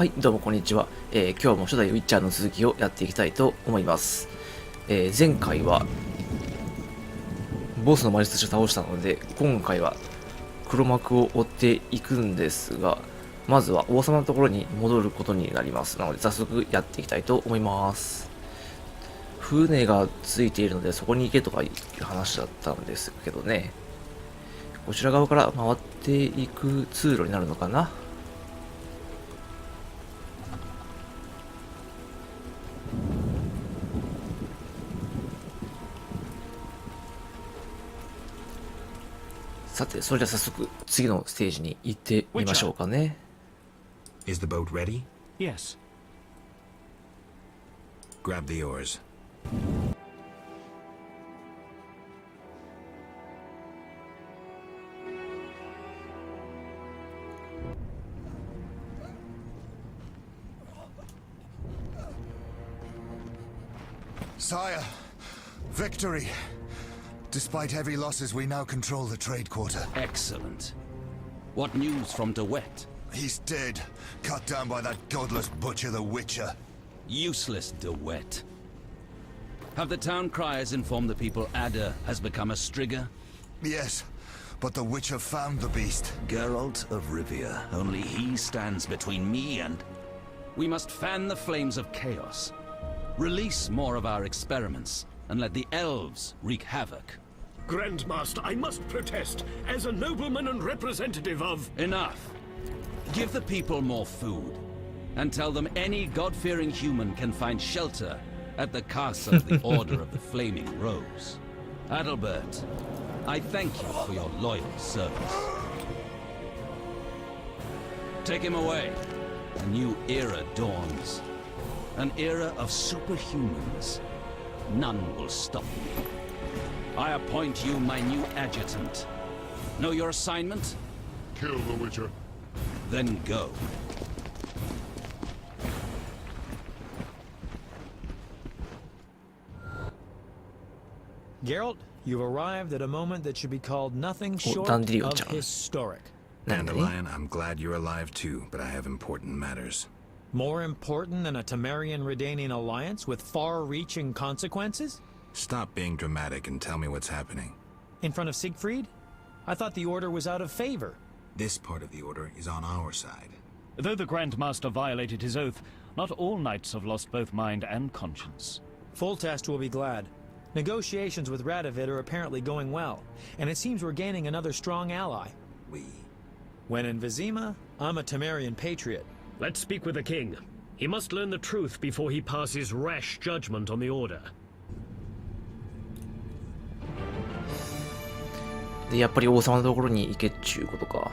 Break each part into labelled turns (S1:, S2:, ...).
S1: はい、どうもこんにちは。今日も初代ウィッチャーの続きをやっていきたいと思います。前回はボスの魔術師を倒したので、今回は黒幕を追っていくんですが、まずは王様のところに戻ることになります。なので早速やっていきたいと思います。船がついているのでそこに行けとかいう話だったんですけどね。こちら側から回っていく通路になるのかな。さて、それでは早速次のステージに行ってみましょうかね。
S2: Is the boat ready?
S3: Yes.
S2: Grab the oars.
S4: Sire, victory! Despite heavy losses, we now control the trade quarter.
S3: Excellent. What news from DeWitt?
S4: He's dead, cut down by that godless butcher, the Witcher.
S3: Useless DeWitt. Have the town criers informed the people Ada has become a Strigger?
S4: Yes, but the Witcher found the beast.
S3: Geralt of Rivia. Only he stands between me and... We must fan the flames of chaos. Release more of our experiments, and let the elves wreak havoc.
S5: Grandmaster, I must protest, as a nobleman and representative of...
S3: Enough. Give the people more food, and tell them any God-fearing human can find shelter at the castle of the Order of the Flaming Rose. Adalbert, I thank you for your loyal service. Take him away. A new era dawns. An era of superhumans. None will stop me. I appoint you my new adjutant. Know your assignment?
S5: Kill the Witcher.
S3: Then go.
S6: Geralt, you've arrived at a moment that should be called nothing short of historic.
S2: Dandelion, I'm glad you're alive too, but I have important matters.
S6: More important than a Temerian-Redanian alliance with far-reaching consequences?
S2: Stop being dramatic and tell me what's happening.
S6: In front of Siegfried? I thought the Order was out of favor.
S2: This part of the Order is on our side.
S5: Though the Grandmaster violated his oath, not all knights have lost both mind and conscience.
S6: Foltest will be glad. Negotiations with Radovid are apparently going well, and it seems we're gaining another strong ally.
S2: We?
S6: When in Vizima, I'm a Temerian patriot.
S5: Let's speak with the king. He must learn the truth before he passes rash judgment on the order.
S1: で、やっぱり王様のところに行けっちゅうことか。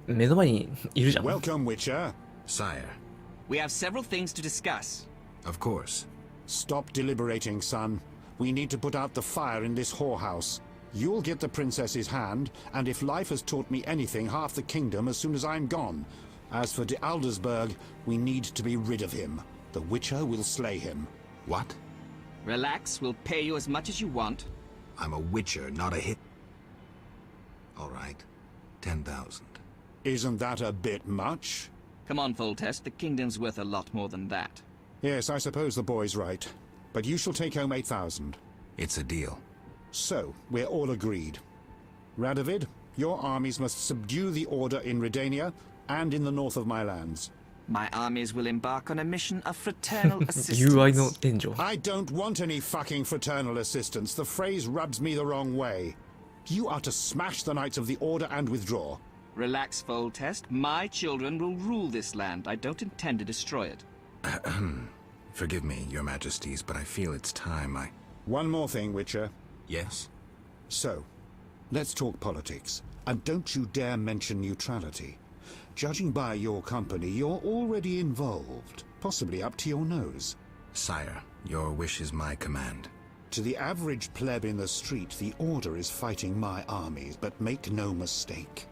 S1: 目の前にいるじゃん。
S7: Welcome, Witcher.
S2: Sire.
S8: We have several things to discuss.
S2: Of course.
S7: Stop deliberating, son. We need to put out the fire in this whorehouse. You'll get the princess's hand, and if life has taught me anything, half the kingdom as soon as I'm gone. As for de Aldersberg, we need to be rid of him. The Witcher will slay him.
S2: What?
S8: Relax, we'll pay you as much as you want.
S2: I'm a Witcher, not a hit. All right. 10,000.
S7: Isn't that a bit much?
S8: Come on, Foltest, the kingdom's worth a lot more than that.
S7: Yes, I suppose the boy's right. But you shall take home 8,000.
S2: It's a deal.
S7: So, we're all agreed. Radovid, your armies must subdue the Order in Redania and in the north of my lands.
S8: My armies will embark on a mission of fraternal assistance.
S1: UI の援助。
S7: I don't want any fucking fraternal assistance. The phrase rubs me the wrong way. You are to smash the Knights of the Order and withdraw.
S8: Relax, Foltest. My children will rule this land. I don't intend to destroy it.
S2: Forgive me, your majesties, but I feel it's time I...
S7: One more thing, Witcher.
S2: Yes?
S7: So, let's talk politics. And don't you dare mention neutrality. Judging by your company, you're already involved. Possibly up to your nose.
S2: Sire, your wish is my command.
S7: To the average pleb in the street, the Order is fighting my armies, but make no mistake.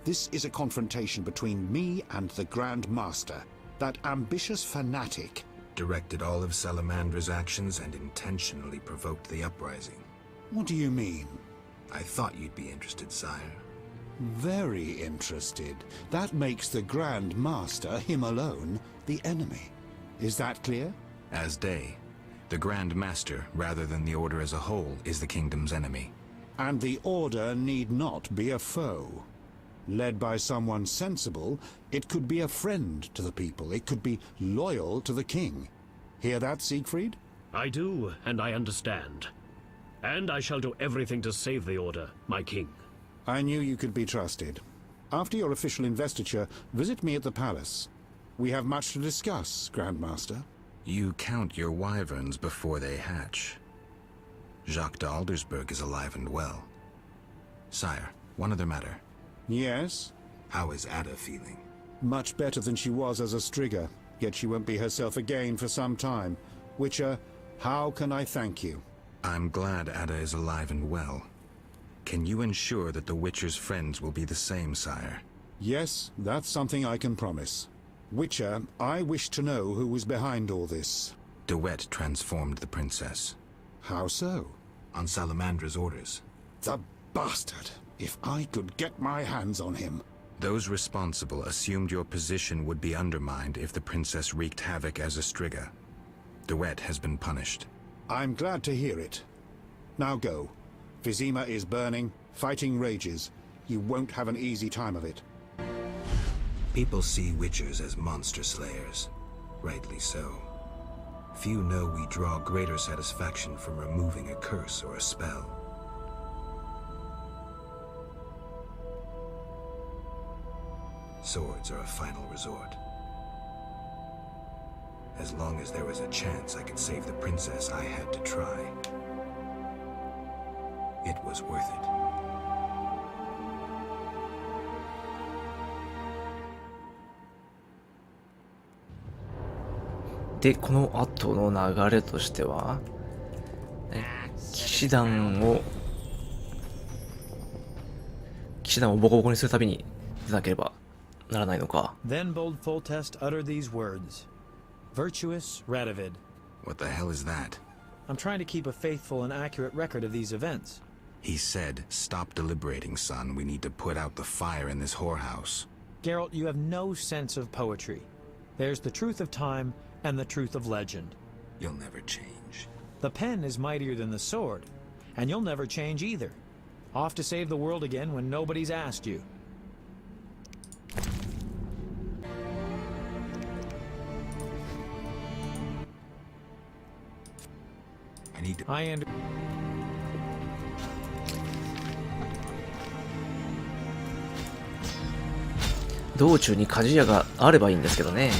S7: This is a confrontation between me and the Grand Master, that ambitious fanatic.
S2: Directed all of Salamandra's actions and intentionally provoked the uprising.
S7: What do you mean?
S2: I thought you'd be interested, sire.
S7: Very interested. That makes the Grand Master, him alone, the enemy. Is that clear?
S2: As day. The Grand Master, rather than the Order as a whole, is the kingdom's enemy.
S7: And the Order need not be a foe. Led by someone sensible, it could be a friend to the people. It could be loyal to the king. Hear that, Siegfried?
S9: I do, and I understand. And I shall do everything to save the Order, my king.
S7: I knew you could be trusted. After your official investiture, visit me at the palace. We have much to discuss, Grand Master.
S2: You count your wyverns before they hatch. Jacques d'Aldersberg is alive and well. Sire, one other matter.
S7: Yes?
S2: How is Ada feeling?
S7: Much better than she was as a Strigger, yet she won't be herself again for some time. Witcher, how can I thank you?
S2: I'm glad Ada is alive and well. Can you ensure that the Witcher's friends will be the same, sire?
S7: Yes, that's something I can promise. Witcher, I wish to know who was behind all this.
S2: De Wet transformed the princess.
S7: How so?
S2: On Salamandra's orders.
S7: The bastard! If I could get my hands on him.
S2: Those responsible assumed your position would be undermined if the princess wreaked havoc as a Striga. De Wet has been punished.
S7: I'm glad to hear it. Now go. Vizima is burning, fighting rages. You won't have an easy time of it.
S2: People see Witchers as monster slayers. Rightly so. Few know we draw greater satisfaction from removing a curse or a spell. Swords are a final resort. As long as there was a chance I could save the princess, I had to try. It was worth it.
S1: で、この後の流れとしては、騎士団をボコボコにするたびに出なければならないのか。
S6: Then bold Foltest uttered these words. Virtuous Radovid.
S2: What the hell is that?
S6: I'm trying to keep a faithful and accurate record of these events.
S2: He said, "Stop deliberating, son. We need to put out the fire in this whorehouse."
S6: Geralt, you have no sense of poetry. There's the truth of time and the truth of legend.
S2: You'll never change.
S6: The pen is mightier than the sword, and you'll never change either. Off to save the world again when nobody's asked you.
S2: I need to...
S1: 道中に鍛冶屋があればいいんですけどね。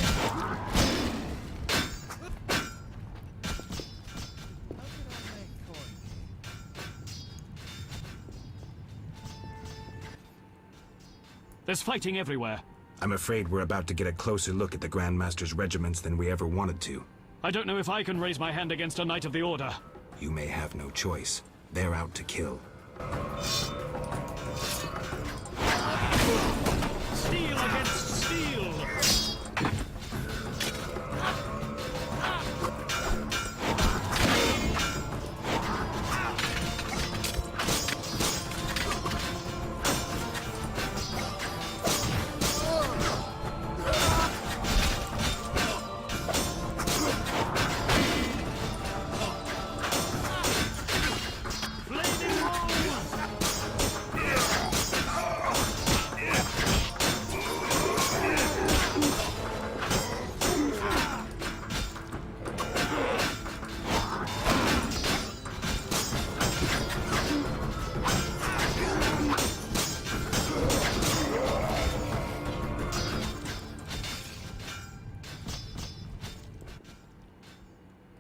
S5: There's fighting everywhere.
S2: I'm afraid we're about to get a closer look at the Grand Master's regiments than we ever wanted to.
S5: I don't know if I can raise my hand against a Knight of the Order.
S2: You may have no choice. They're out to kill.
S5: Steel against steel!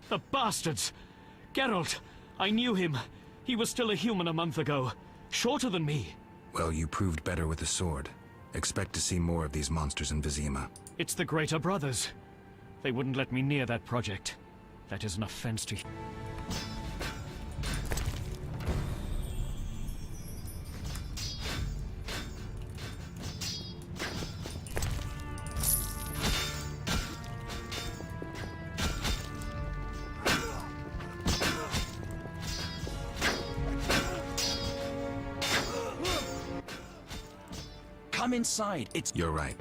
S5: The bastards! Geralt! I knew him. He was still a human a month ago. Shorter than me.
S2: Well, you proved better with the sword. Expect to see more of these monsters in Vizima.
S5: It's the Greater Brothers. They wouldn't let me near that project. That is an offense to...
S3: Come inside. It's...
S2: You're right.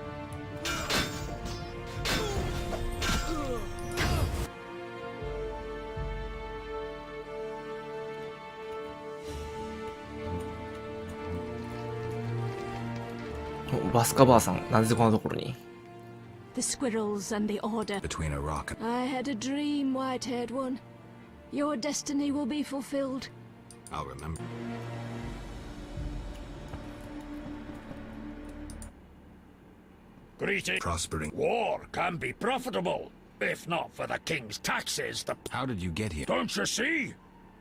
S1: バスカばあさん、なぜこんなところに？
S10: The squirrels and the order.
S2: Between a rock and...
S10: I had a dream, white-haired one. Your destiny will be fulfilled.
S2: I'll remember.
S11: Greeting.
S2: Prospering.
S11: War can be profitable. If not for the king's taxes, the...
S2: How did you get here?
S11: Don't you see?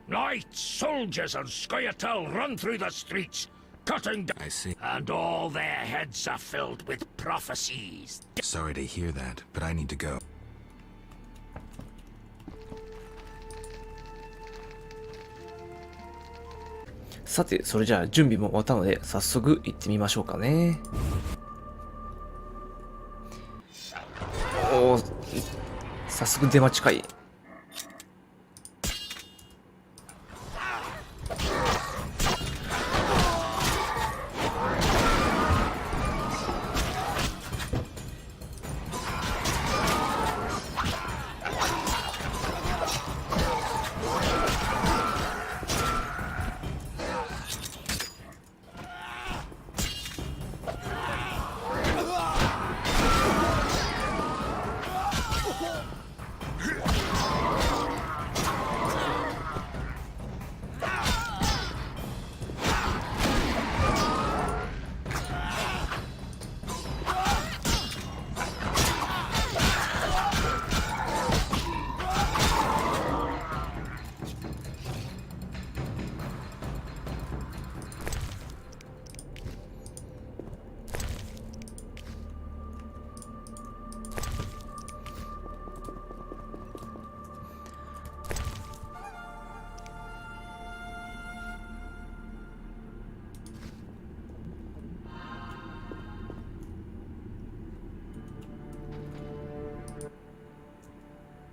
S11: Knights, soldiers, and Scoia'tael run through the streets, cutting down...
S2: I see.
S11: And all their heads are filled with prophecies.
S2: Sorry to hear that, but I need to go.
S1: さて、それじゃあ準備も終わったので、早速行ってみましょうかね。おお、早速出待ちかい。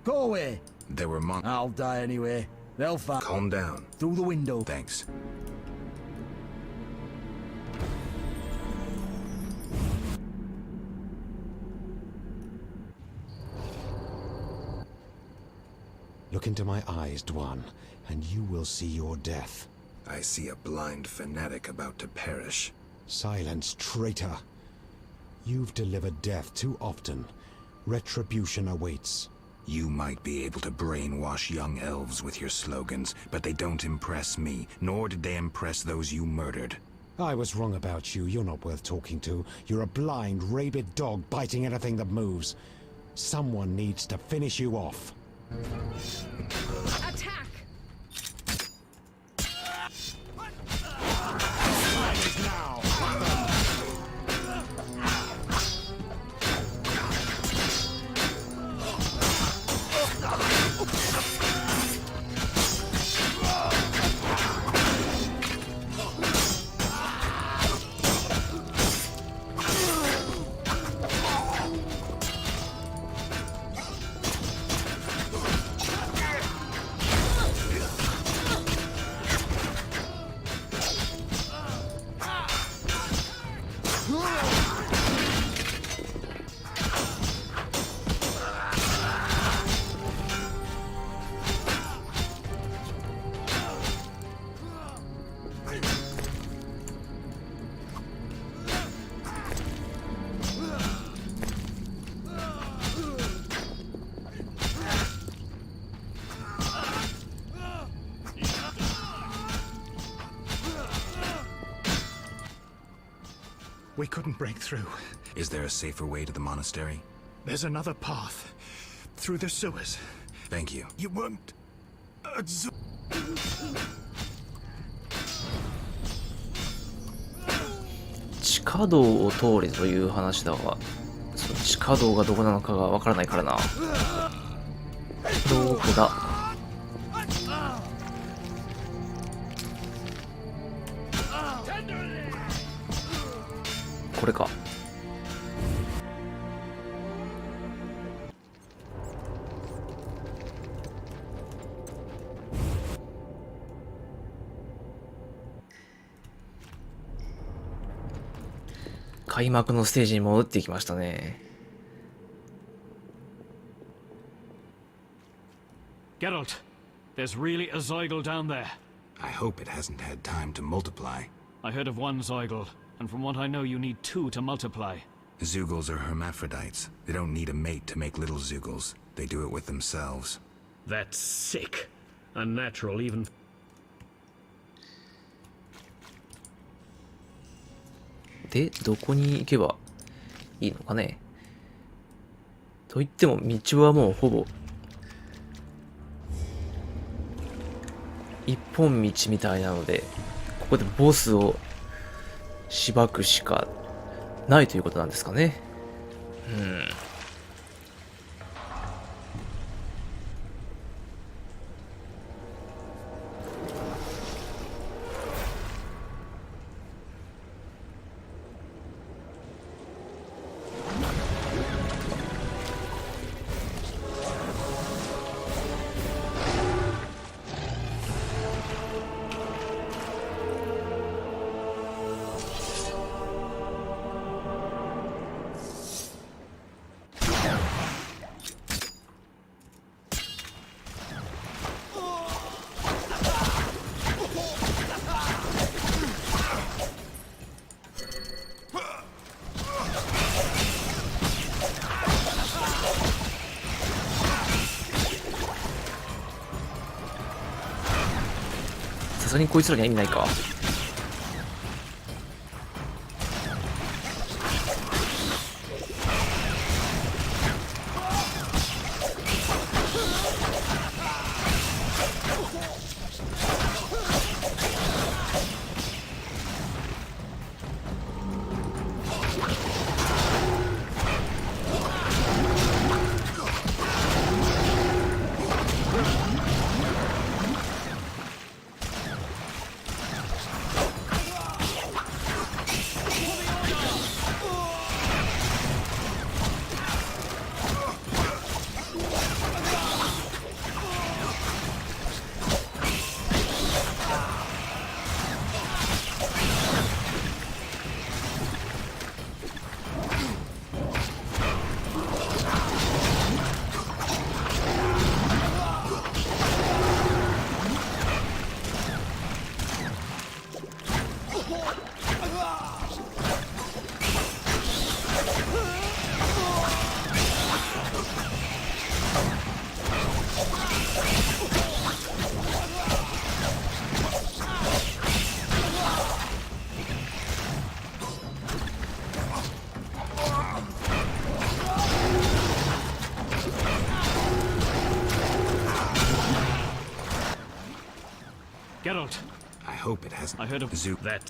S12: Go away.
S2: There were mon...
S12: I'll die anyway. They'll find...
S2: Calm down.
S12: Through the window.
S2: Thanks.
S7: Look into my eyes, Dwan, and you will see your death.
S2: I see a blind fanatic about to perish.
S7: Silence, traitor. You've delivered death too often. Retribution awaits.
S2: You might be able to brainwash young elves with your slogans, but they don't impress me, nor did they impress those you murdered.
S7: I was wrong about you. You're not worth talking to. You're a blind, rabid dog biting anything that moves. Someone needs to finish you off.
S10: Attack!
S13: We couldn't break through.
S2: Is there a safer way to the monastery?
S13: There's another path. Through the sewers.
S2: Thank you.
S13: You won't...
S1: 地下道を通れという話だが、その地下道がどこなのかがわからないからな。どこだ？これか。開幕のステージに戻ってきましたね。
S5: Geralt, there's really a Zeugl down there.
S2: I hope it hasn't had time to multiply.
S5: I heard of one Zeugl, and from what I know you need 2 to multiply.
S2: Zeugls are hermaphrodites. They don't need a mate to make little Zeugls. They do it with themselves.
S9: That's sick. Unnatural even.
S1: で、どこに行けばいいのかね。と言っても道はもうほぼ一本道みたいなので、ここでボスをしばくしかないということなんですかね。さすがにこいつらには意味ないか。
S5: Geralt,
S2: I hope it hasn't.
S5: I heard of
S9: That.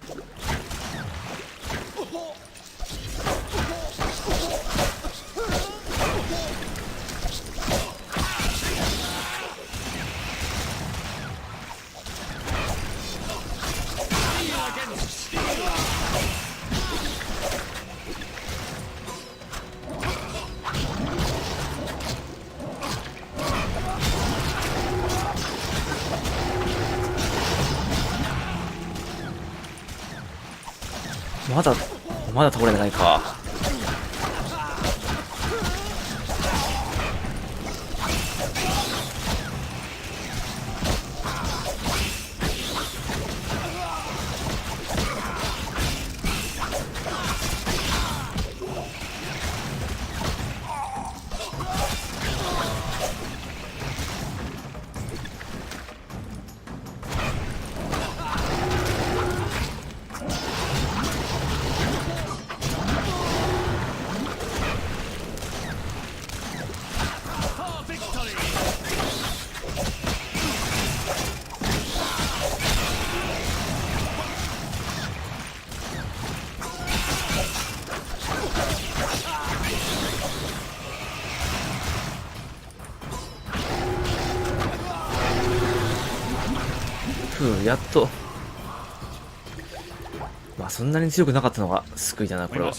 S1: まだ倒れないか。やっと。まあそんなに強くなかったのが救いだな、これは。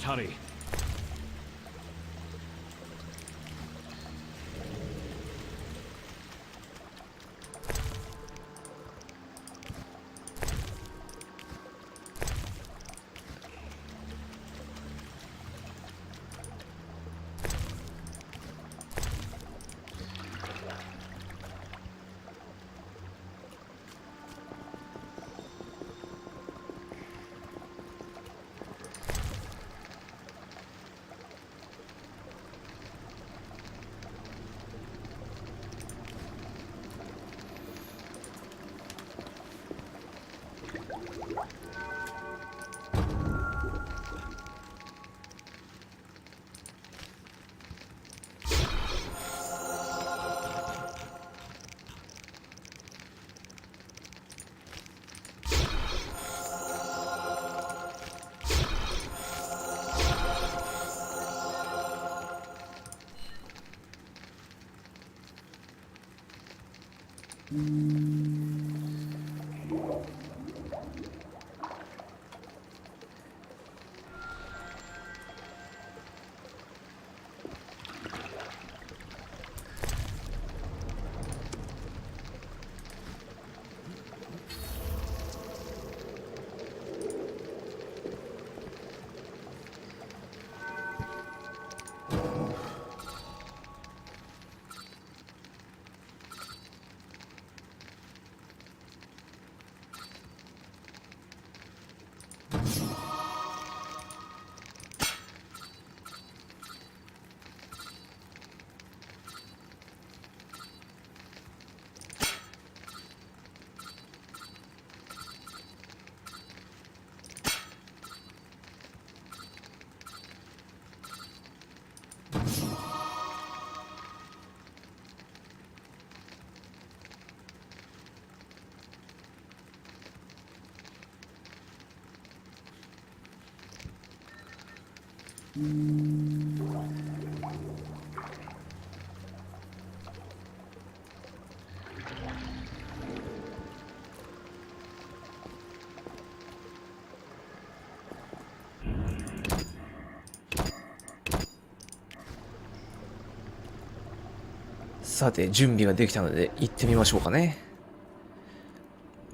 S1: さて、準備ができたので行ってみましょうかね。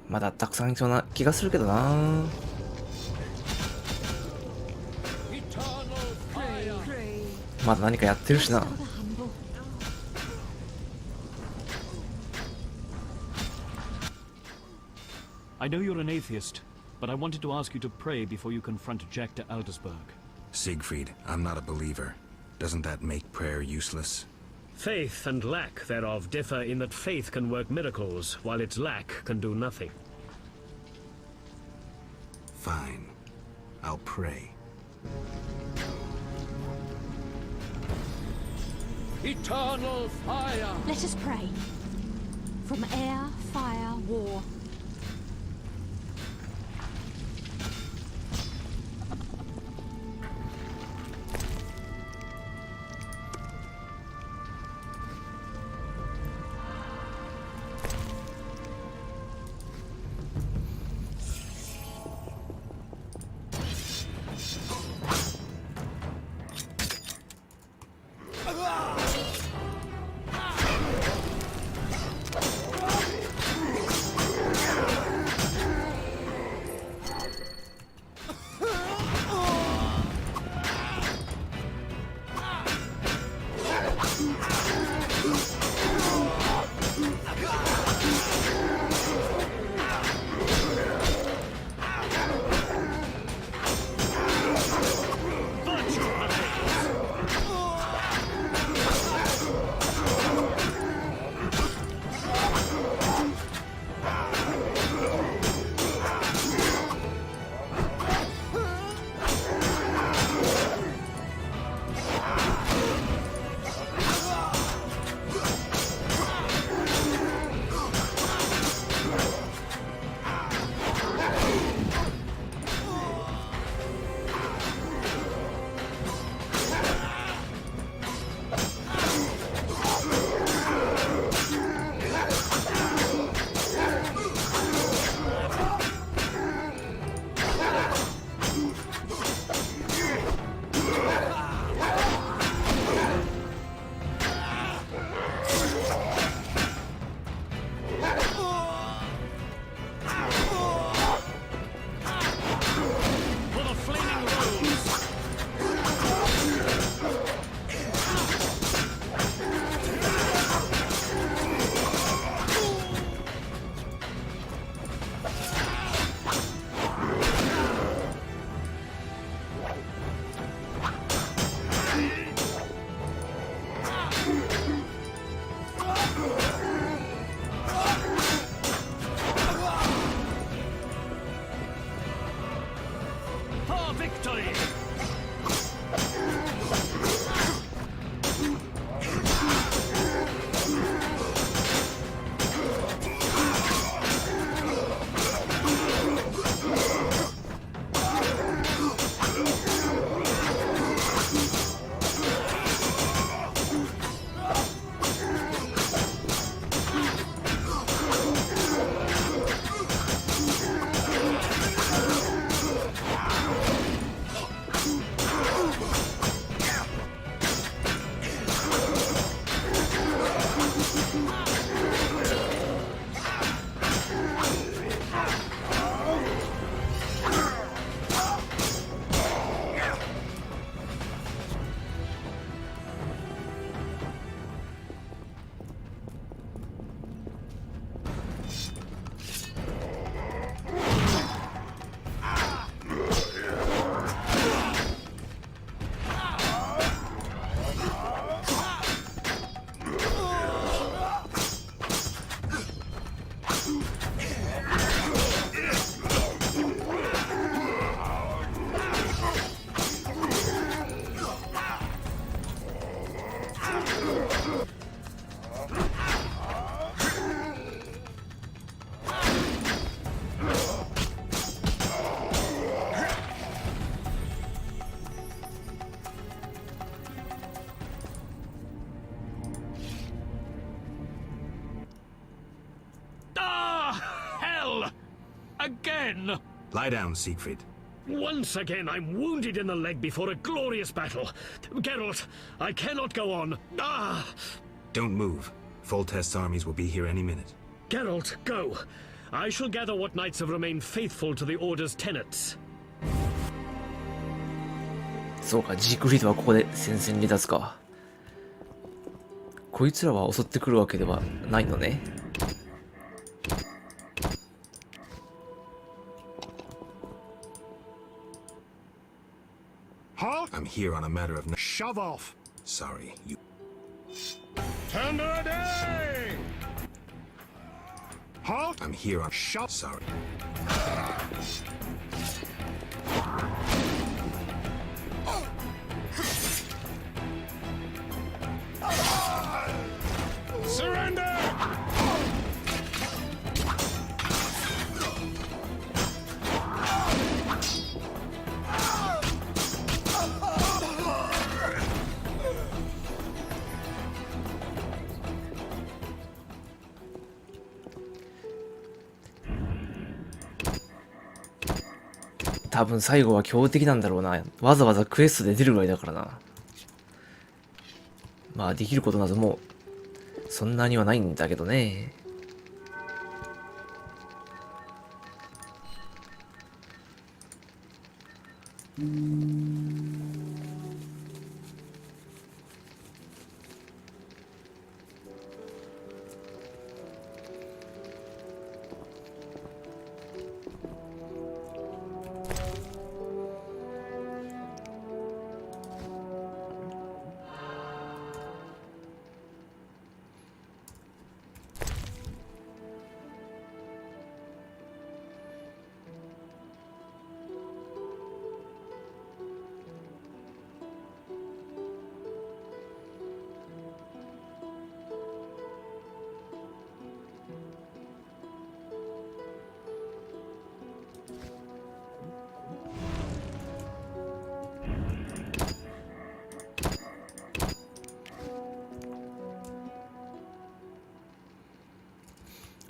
S1: まだたくさんいそうな気がするけどな。まだ何かやってるしな。
S5: I know you're an atheist, but I wanted to ask you to pray before you confront Jack to Aldersburg.
S2: Siegfried, I'm not a believer. Doesn't that make prayer useless?
S9: Faith and lack thereof differ in that faith can work miracles, while its lack can do nothing.
S2: Fine. I'll pray.
S11: Eternal fire!
S10: Let us pray. From air, fire, war.
S5: Again!
S2: Lie down, Siegfried.
S9: Once again, I'm wounded in the leg before a glorious battle. Geralt, I cannot go on. Ah!
S2: Don't move. Foltest's armies will be here any minute.
S9: Geralt, go. I shall gather what knights have remained faithful to the Order's tenets.
S1: そうか、ジークフリードはここで戦線離脱か。こいつらは襲ってくるわけではないのね。
S7: Huh?
S2: I'm here on a matter of...
S7: Shove off.
S2: Sorry, you...
S7: Thunder a day! Huh?
S2: I'm here on... Shove... Sorry.
S7: Surrender! .
S1: 多分最後は強敵なんだろうな。わざわざクエストで出るぐらいだからな。まあできることなどもうそんなにはないんだけどね。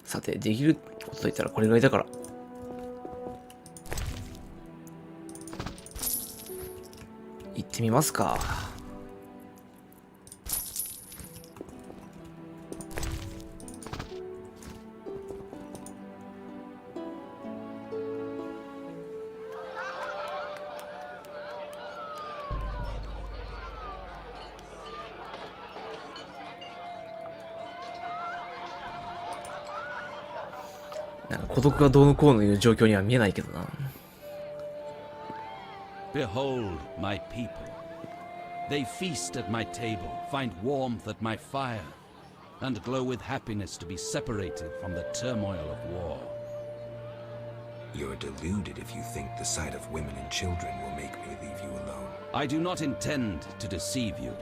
S1: さて、できることといったらこれぐらいだから。行ってみますか。なんか孤独がどうのこうのいう状況には見えないけどな。
S3: Behold my people. They feast at my table, find warmth at my fire, and glow with happiness to be separated from the turmoil of war.
S2: You're deluded if you think the sight of women and children will make me leave you alone.
S3: I do not intend to deceive you.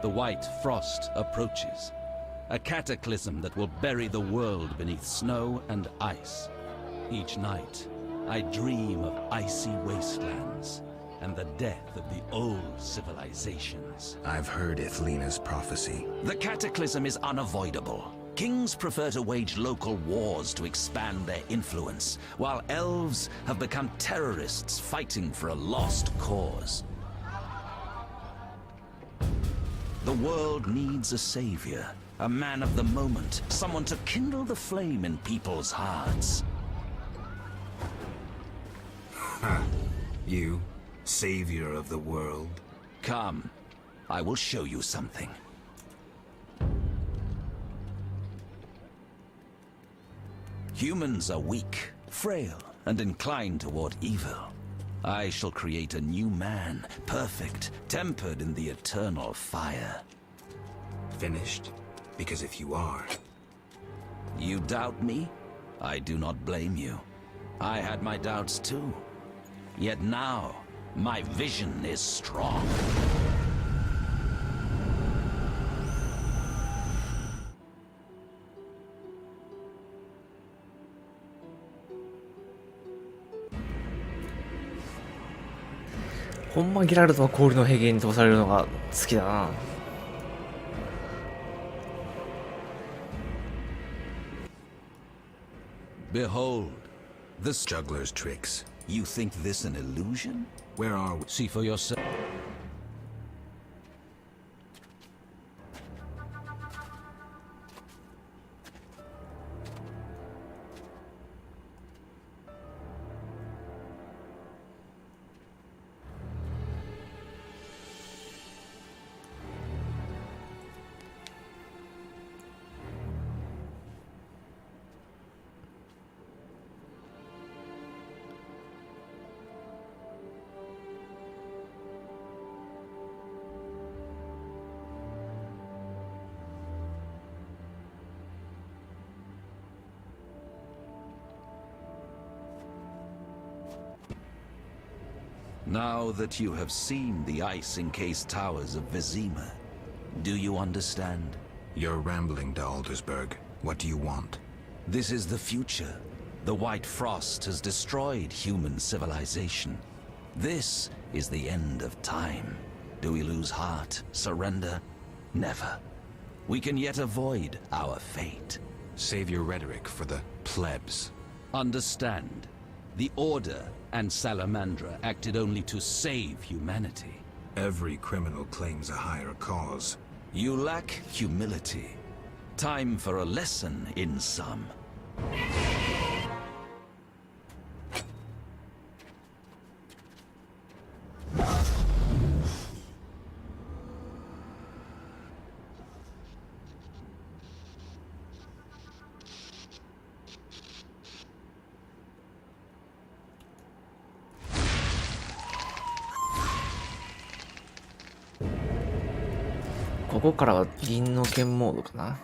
S3: The white frost approaches, a cataclysm that will bury the world beneath snow and ice. Each night, I dream of icy wastelands and the death of the old civilizations.
S2: I've heard Ithlina's prophecy.
S3: The cataclysm is unavoidable. Kings prefer to wage local wars to expand their influence, while elves have become terrorists fighting for a lost cause. The world needs a savior, a man of the moment, someone to kindle the flame in people's hearts.
S2: You, savior of the world?
S3: Come, I will show you something. Humans are weak, frail, and inclined toward evil. I shall create a new man, perfect, tempered in the eternal fire.
S2: Finished? Because if you are...
S3: You doubt me? I do not blame you. I had my doubts too. Yet now, my vision is strong. .
S1: ほんまギラルトは氷の平原に通されるのが好きだな。
S3: Behold, This
S2: juggler's tricks.
S3: You think this an illusion?
S2: Where are we?
S3: See for yourself. Now that you have seen the ice-encased towers of Vizima, do you understand?
S2: You're rambling to Aldersburg. What do you want?
S3: This is the future. The White Frost has destroyed human civilization. This is the end of time. Do we lose heart, surrender? Never. We can yet avoid our fate.
S2: Save your rhetoric for the plebs.
S3: Understand. The Order and Salamandra acted only to save humanity.
S2: Every criminal claims a higher cause.
S3: You lack humility. Time for a lesson in some.
S1: ここからは銀の剣モードかな。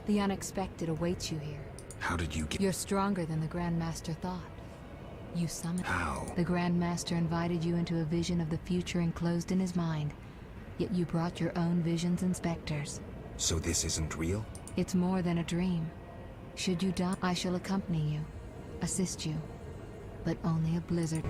S14: The unexpected awaits you here.
S2: How did you get...
S14: You're stronger than the Grand Master thought. You summoned...
S2: How?
S14: The Grand Master invited you into a vision of the future enclosed in his mind. Yet you brought your own visions and specters.
S2: So this isn't real?
S14: It's more than a dream. Should you die, I shall accompany you, assist you. But only a blizzard.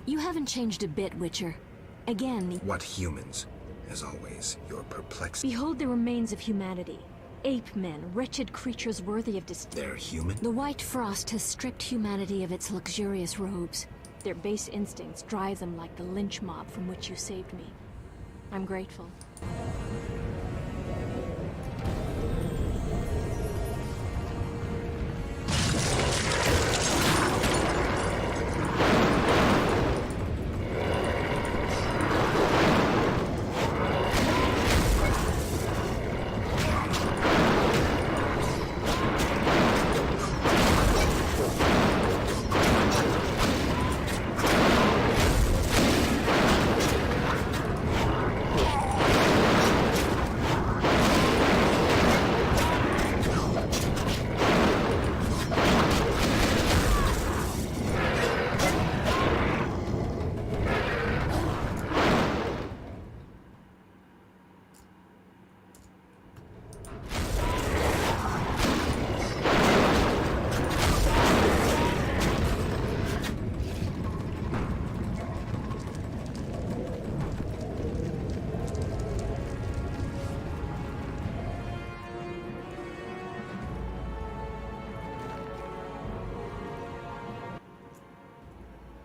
S10: You haven't changed a bit, Witcher. Again...
S2: What humans? As always, you're perplexed.
S10: Behold the remains of humanity. Ape men, wretched creatures worthy of
S2: They're human?
S10: The White Frost has stripped humanity of its luxurious robes. Their base instincts drive them like the lynch mob from which you saved me. I'm grateful.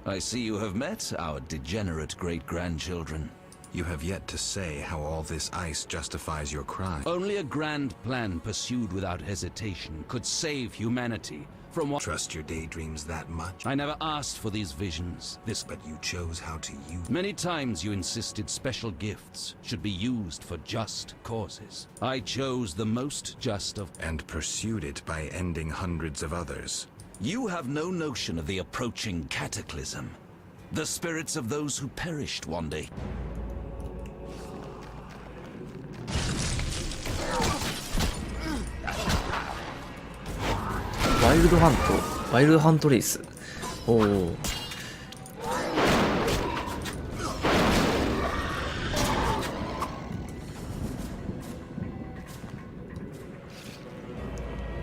S3: I see you have met our degenerate great-grandchildren.
S2: You have yet to say how all this ice justifies your crime.
S3: Only a grand plan pursued without hesitation could save humanity from what—
S2: Trust your daydreams that much?
S3: I never asked for these visions.
S2: But you chose how to use them.
S3: Many times you insisted special gifts should be used for just causes. I chose the most just of—
S2: And pursued it by ending hundreds of others.
S3: You have no notion of the approaching cataclysm. The spirits of those who perished one day.
S1: ワイルドハント、ワイルドハントレース。おお。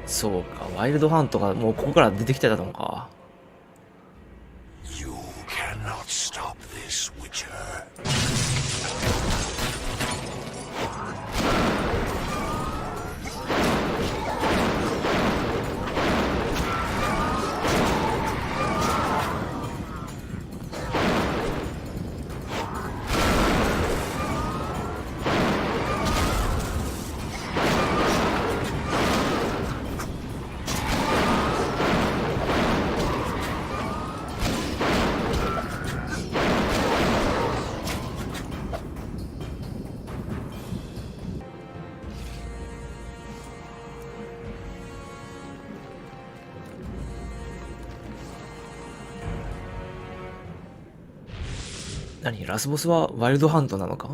S1: そうか、ワイルドハントがもうここから出てきてたのか。
S11: You cannot stop this, Witcher.
S1: 何、ラスボスはワイルドハントなのか？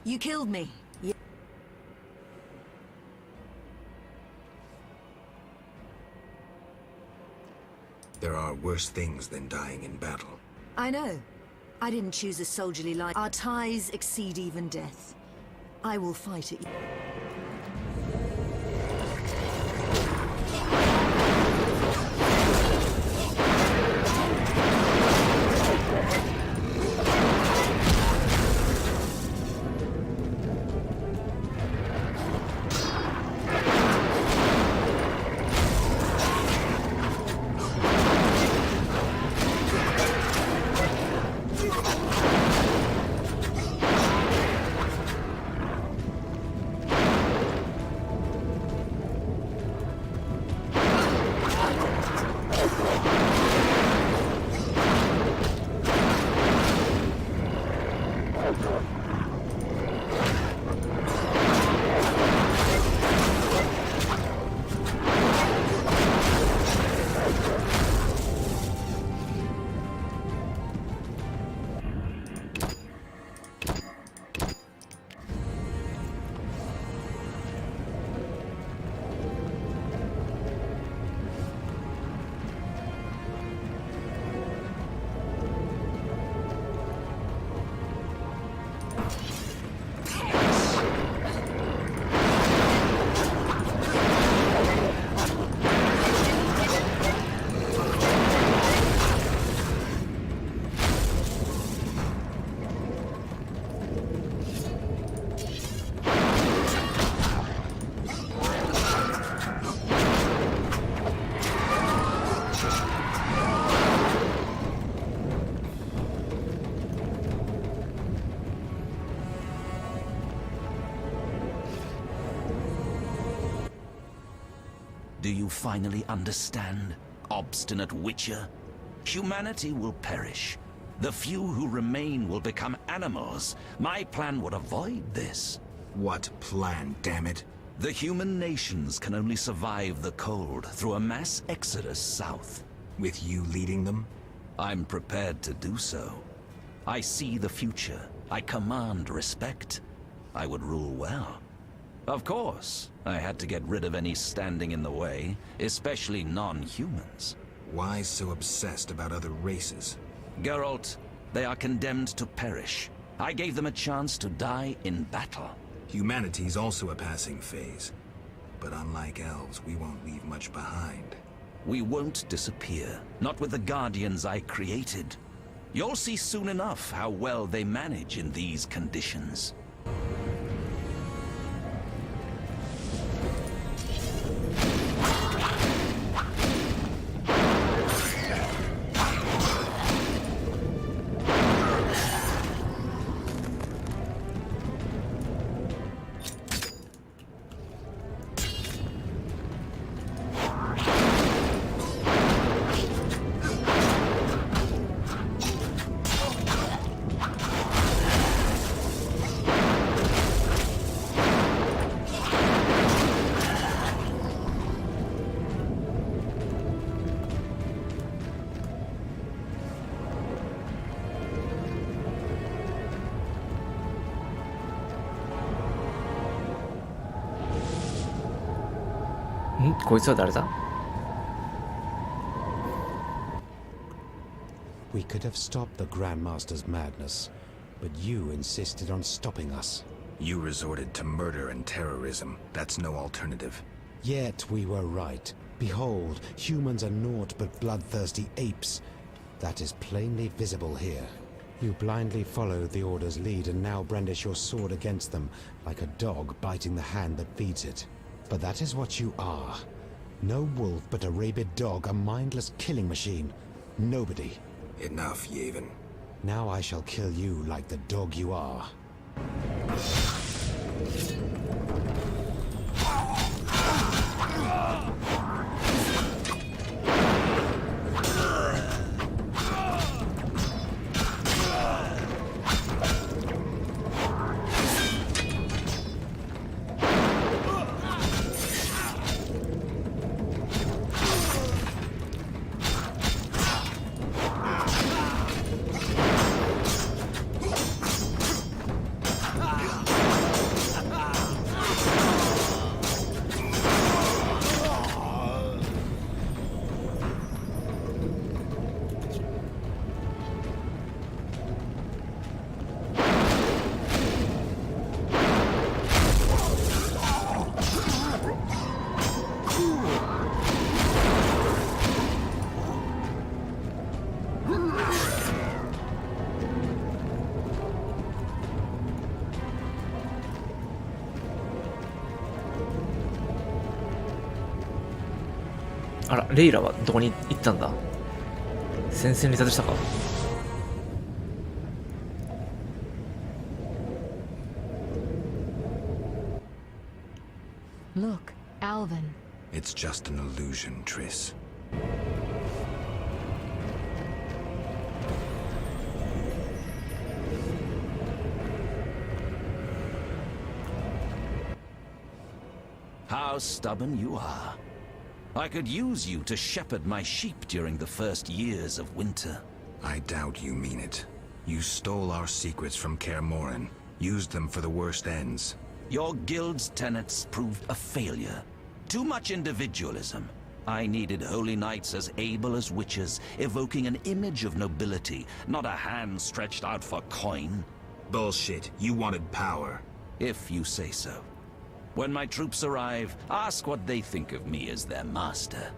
S15: You killed me.
S2: There are worse things than dying in battle.
S15: I know. I didn't choose a soldierly life. Our ties exceed even death. I will fight it.
S3: Do you finally understand, obstinate Witcher? Humanity will perish. The few who remain will become animals. My plan would avoid this.
S2: What plan, damn it?
S3: The human nations can only survive the cold through a mass exodus south.
S2: With you leading them?
S3: I'm prepared to do so. I see the future. I command respect. I would rule well. Of course, I had to get rid of any standing in the way, especially non-humans.
S2: Why so obsessed about other races?
S3: Geralt, they are condemned to perish. I gave them a chance to die in battle.
S2: Humanity's also a passing phase. But unlike elves, we won't leave much behind.
S3: We won't disappear, not with the Guardians I created. You'll see soon enough how well they manage in these conditions.
S1: こいつは誰だ？
S2: We could have stopped the Grandmaster's madness, but you insisted on stopping us.
S4: You resorted to murder and terrorism. That's no alternative.
S2: Yet we were right. Behold, humans are naught but bloodthirsty apes. That is plainly visible here. You blindly followed the Order's lead and now brandish your sword against them, like a dog biting the hand that feeds it. But that is what you are. No wolf but a rabid dog, a mindless killing machine. Nobody.
S4: Enough, Yavin.
S2: Now I shall kill you like the dog you are.
S1: あら、レイラはどこに行ったんだ？戦線離脱したか？
S14: Look, Alvin.
S4: It's just an illusion, Triss.
S3: How stubborn you are. I could use you to shepherd my sheep during the first years of winter.
S4: I doubt you mean it. You stole our secrets from Kaer Morhen, used them for the worst ends.
S3: Your guild's tenets proved a failure. Too much individualism. I needed holy knights as able as witches, evoking an image of nobility, not a hand stretched out for coin.
S4: Bullshit. You wanted power.
S3: If you say so. When my troops arrive, ask what they think of me as their master.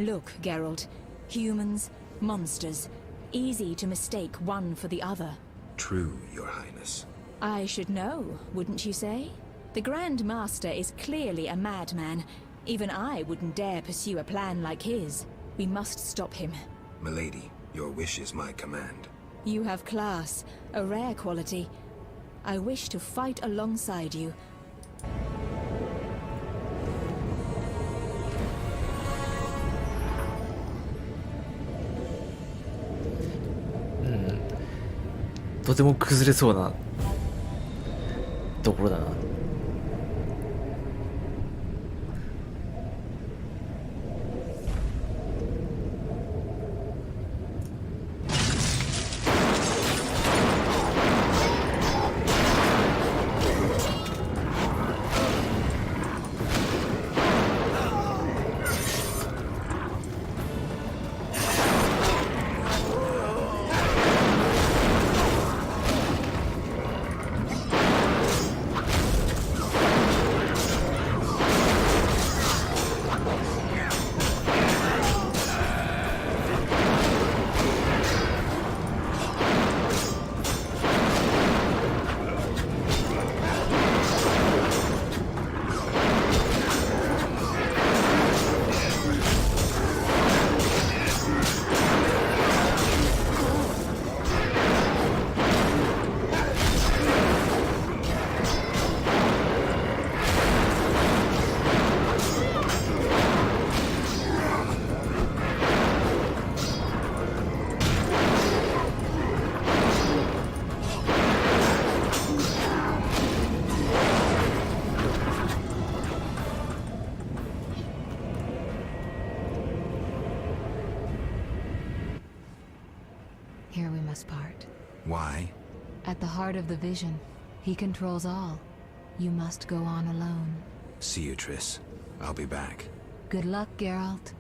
S15: Look, Geralt. Humans, monsters. Easy to mistake one for the other.
S4: True, Your Highness.
S15: I should know, wouldn't you say? The Grand Master is clearly a madman. Even I wouldn't dare pursue a plan like his. We must stop him.
S4: Milady, your wish is my command.
S15: You have class, a rare quality. I wish to fight alongside you.
S1: Hmm. とても崩れそうなところだな。
S14: most part.
S16: Why?
S14: At the heart of the vision, he controls all. You must go on alone.
S16: See you, Triss. I'll be back.
S14: Good luck, Geralt.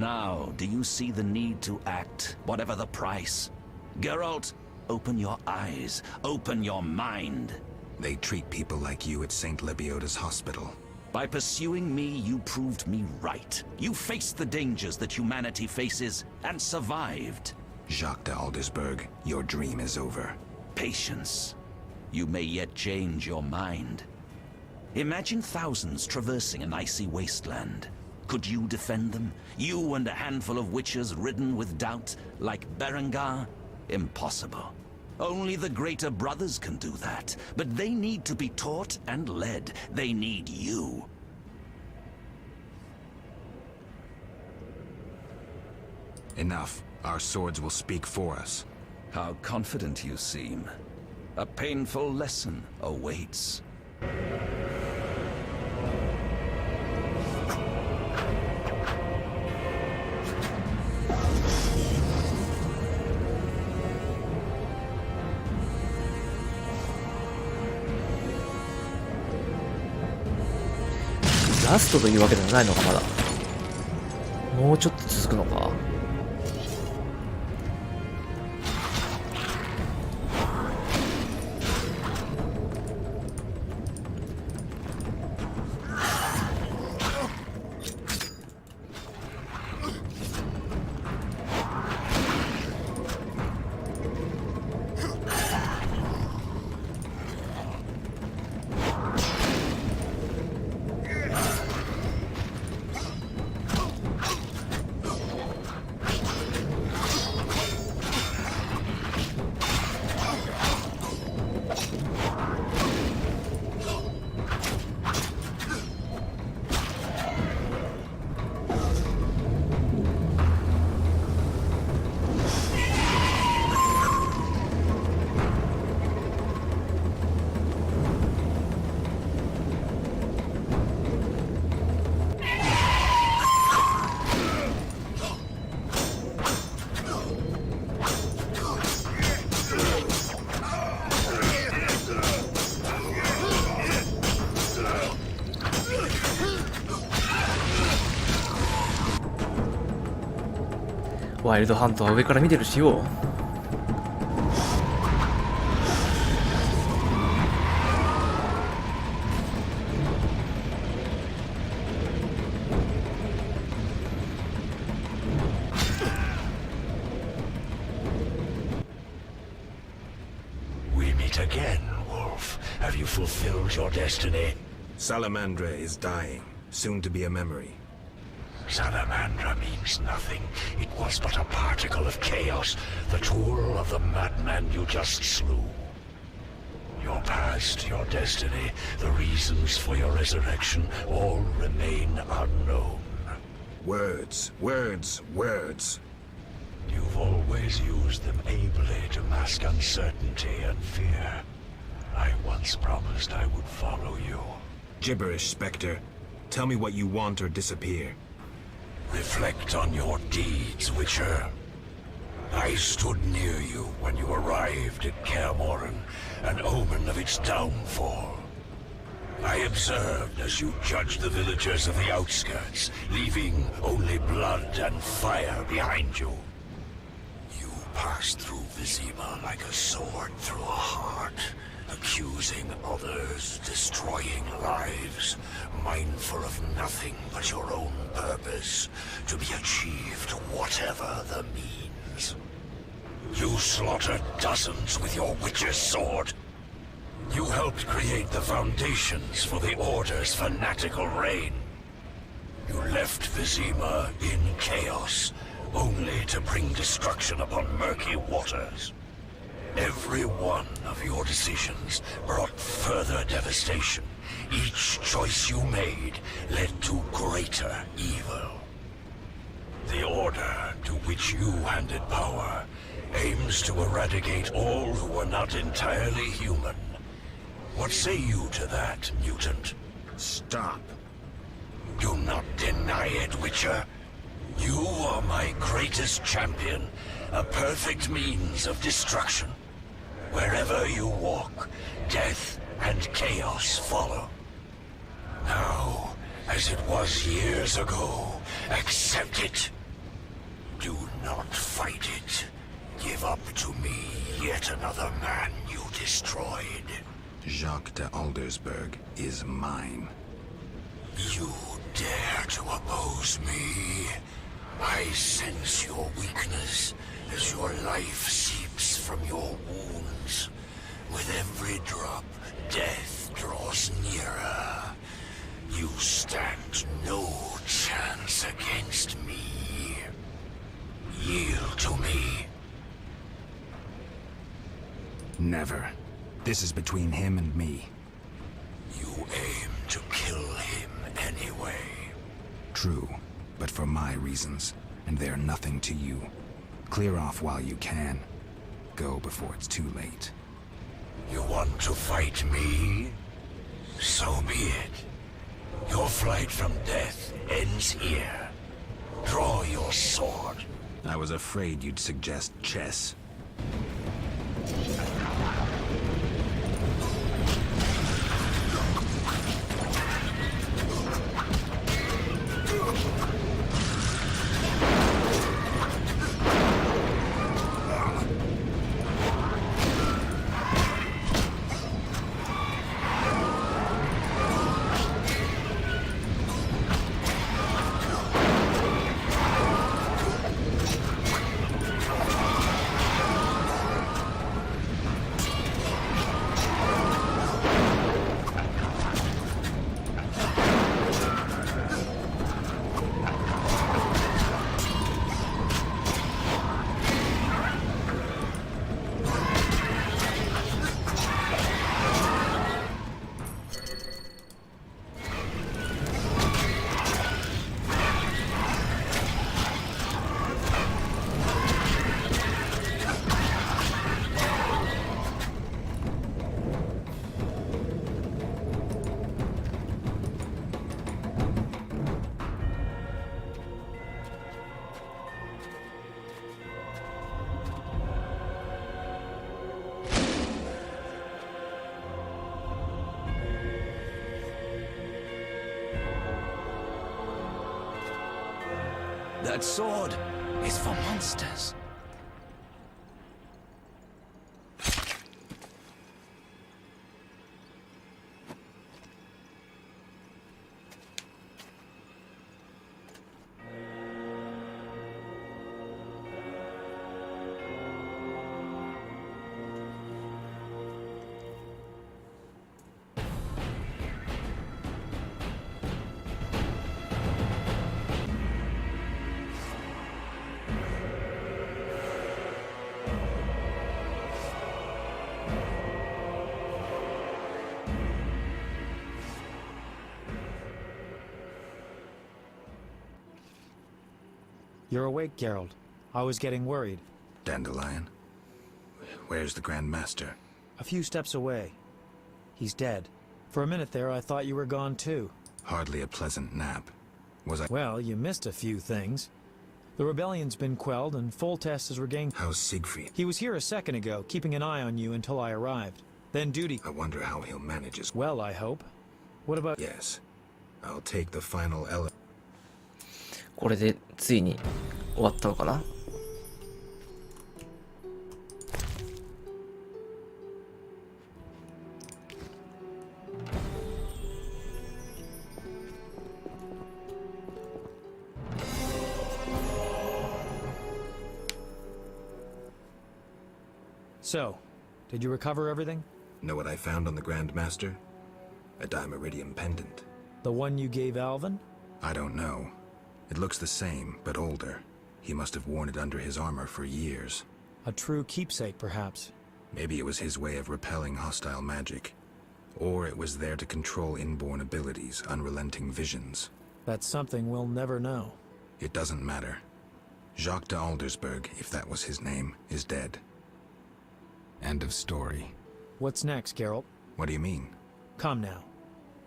S3: Now, do you see the need to act, whatever the price? Geralt, open your eyes, open your mind.
S16: They treat people like you at St. Lebioda's hospital.
S3: By pursuing me, you proved me right. You faced the dangers that humanity faces, and survived.
S16: Jacques de Aldersberg, your dream is over.
S3: Patience. You may yet change your mind. Imagine thousands traversing an icy wasteland. Could you defend them? You and a handful of witches ridden with doubt, like Berengar? Impossible. Only the greater brothers can do that. But they need to be taught and led. They need you.
S16: Enough. Our swords will speak for us.
S3: How confident you seem. A painful lesson awaits.
S1: ラストというわけではないのか、まだ。もうちょっと続くのか。ワイルドハントは上から見てるしよ。
S11: We meet again, Wolf. Have you fulfilled your destiny?
S16: Salamandra is dying, soon to be a memory.
S11: Salamandra means nothing. It was but a particle of chaos, the tool of the madman you just slew. Your past, your destiny, the reasons for your resurrection, all remain unknown.
S16: Words, words, words.
S11: You've always used them ably to mask uncertainty and fear. I once promised I would follow you.
S16: Gibberish, Spectre. Tell me what you want or disappear.
S11: Reflect on your deeds, Witcher. I stood near you when you arrived at Kaer Morhen, an omen of its downfall. I observed as you judged the villagers of the outskirts, leaving only blood and fire behind you. You passed through Vizima like a sword through a heart, accusing others, destroying lives, mindful of nothing but your own purpose, to be achieved whatever the means. You slaughtered dozens with your witch's sword. You helped create the foundations for the Order's fanatical reign. You left Vizima in chaos, only to bring destruction upon murky waters. Every one of your decisions brought further devastation. Each choice you made led to greater evil. The Order, to which you handed power, aims to eradicate all who are not entirely human. What say you to that, mutant?
S16: Stop.
S11: Do not deny it, Witcher. You are my greatest champion, a perfect means of destruction. Wherever you walk, death and chaos follow. Now, as it was years ago, accept it. Do not fight it. Give up to me yet another man you destroyed.
S16: Jacques de Aldersberg is mine.
S11: You dare to oppose me? I sense your weakness as your life seeps from your wounds. With every drop, death draws nearer. You stand no chance against me. Yield to me.
S16: Never. This is between him and me.
S11: You aim to kill him anyway.
S16: True, but for my reasons, and they're nothing to you. Clear off while you can. Go before it's too late.
S11: You want to fight me? So be it. Your flight from death ends here. Draw your sword.
S16: I was afraid you'd suggest chess.
S3: That sword!
S12: is for monsters.
S6: You're awake, Geralt. I was getting worried.
S16: Dandelion? Where's the Grand Master?
S6: A few steps away. He's dead. For a minute there, I thought you were gone too.
S16: Hardly a pleasant nap. Was I?
S6: Well, you missed a few things. The rebellion's been quelled, and Foltest has regained...
S16: How's Siegfried?
S6: He was here a second ago, keeping an eye on you until I arrived. Then duty...
S16: I wonder how he'll manage his...
S6: Well, I hope. What about...
S16: Yes. I'll take the final element.
S1: これでついに終わったのかな。
S6: So, did you recover everything?
S16: Know what I found on the Grand Master? A Dimeridium pendant.
S6: The one you gave Alvin?
S16: I don't know. It looks the same, but older. He must have worn it under his armor for years.
S6: A true keepsake, perhaps.
S16: Maybe it was his way of repelling hostile magic. Or it was there to control inborn abilities, unrelenting visions.
S6: That's something we'll never know.
S16: It doesn't matter. Jacques de Aldersberg, if that was his name, is dead. End of story.
S6: What's next, Geralt?
S16: What do you mean?
S6: Come now.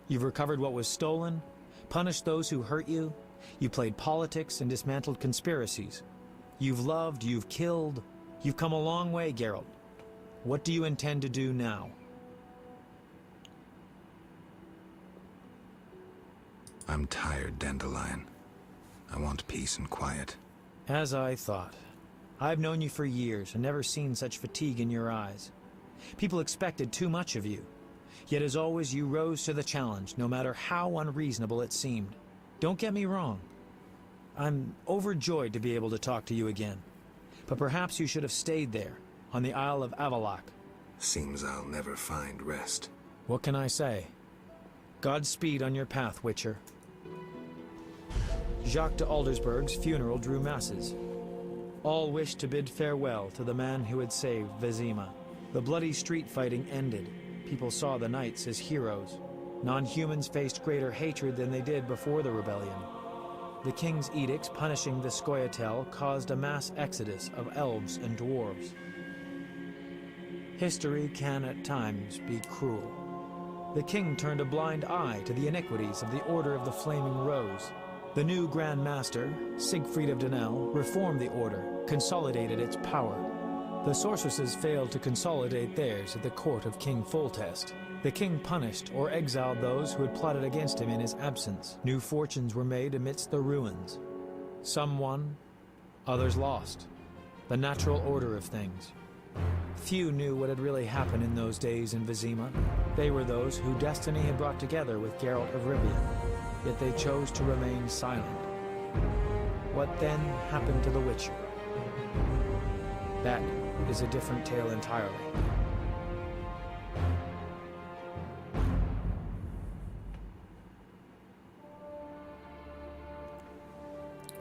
S6: You've recovered what was stolen, punished those who hurt you, you played politics and dismantled conspiracies. You've loved, you've killed, you've come a long way, Geralt. What do you intend to do now?
S16: I'm tired, Dandelion. I want peace and quiet.
S6: As I thought. I've known you for years and never seen such fatigue in your eyes. People expected too much of you. Yet as always, you rose to the challenge, no matter how unreasonable it seemed. Don't get me wrong. I'm overjoyed to be able to talk to you again. But perhaps you should have stayed there, on the Isle of Avallac'h.
S16: Seems I'll never find rest.
S6: What can I say? Godspeed on your path, Witcher. Jacques de Aldersberg's funeral drew masses. All wished to bid farewell to the man who had saved Vizima. The bloody street fighting ended. People saw the knights as heroes. Non-humans faced greater hatred than they did before the rebellion. The king's edicts punishing the Scoia'tael caused a mass exodus of elves and dwarves. History can at times be cruel. The king turned a blind eye to the iniquities of the Order of the Flaming Rose. The new Grand Master, Siegfried of Dunel, reformed the Order, consolidated its power. The sorceresses failed to consolidate theirs at the court of King Foltest. The king punished or exiled those who had plotted against him in his absence. New fortunes were made amidst the ruins. Some won, others lost. The natural order of things. Few knew what had really happened in those days in Vizima. They were those who destiny had brought together with Geralt of Rivia, yet they chose to remain silent. What then happened to the Witcher? That is a different tale entirely.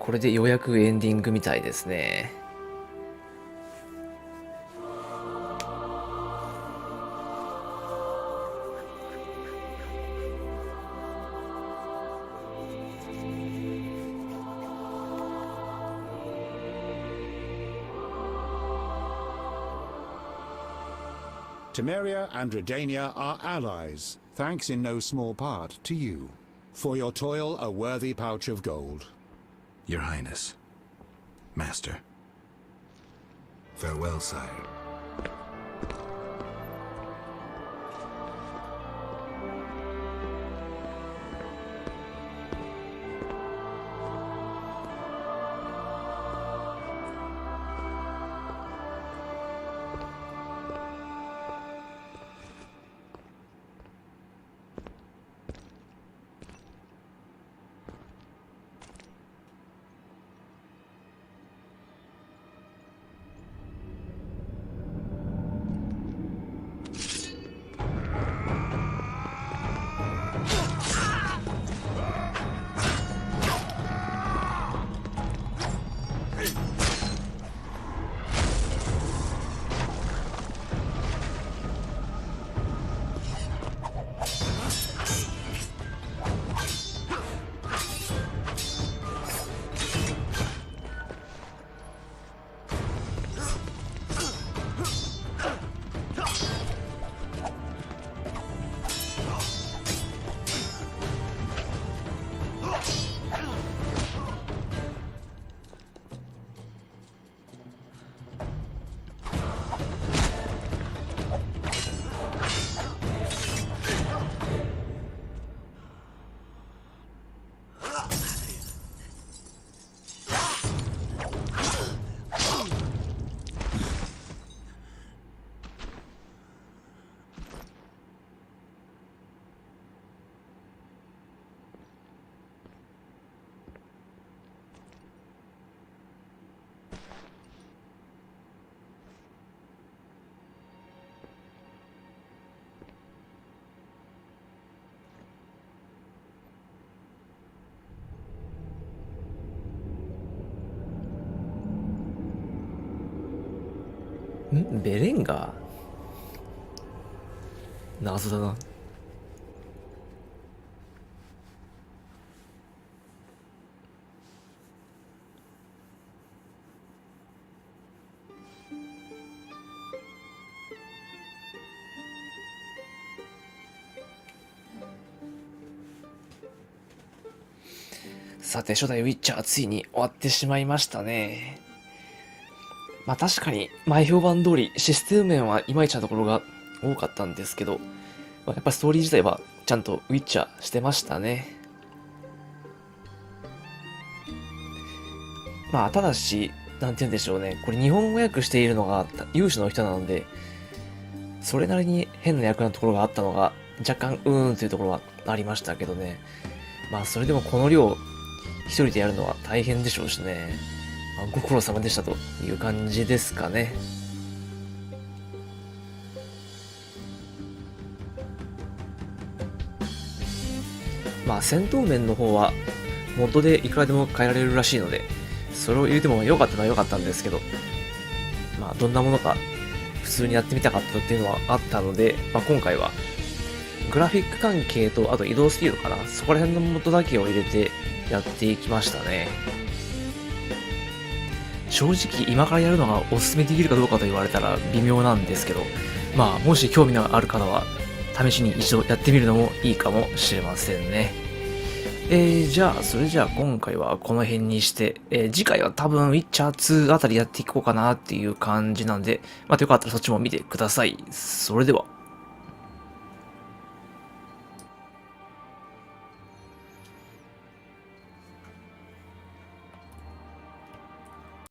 S1: これでようやくエンディングみたいですね。
S7: Temeria and Redania are allies, thanks in no small part to you. For your toil, a worthy pouch of gold.
S16: Your Highness. Master. Farewell, sire.
S1: ベレンガー謎だな。さて、初代ウィッチャーついに終わってしまいましたね。まあ確かに前評判通りシステム面はいまいちなところが多かったんですけど、やっぱストーリー自体はちゃんとウィッチャーしてましたね。まあただし、なんて言うんでしょうね。これ日本語訳しているのが有志の人なので、それなりに変な役なところがあったのが若干というところはありましたけどね。まあそれでもこの量一人でやるのは大変でしょうしね。まあ、ご苦労様でしたという感じですかね。まあ戦闘面の方はモッドでいくらでも変えられるらしいので、それを言うても良かったのは良かったんですけど、まあどんなものか普通にやってみたかったっていうのはあったので、まあ、今回はグラフィック関係とあと移動スピードかな、そこら辺のモッドだけを入れてやっていきましたね。正直今からやるのがおすすめできるかどうかと言われたら微妙なんですけど、まあもし興味のある方は試しに一度やってみるのもいいかもしれませんね。じゃあそれじゃあ今回はこの辺にして、次回は多分ウィッチャー2あたりやっていこうかなっていう感じなんで、またよかったらそっちも見てください。それでは。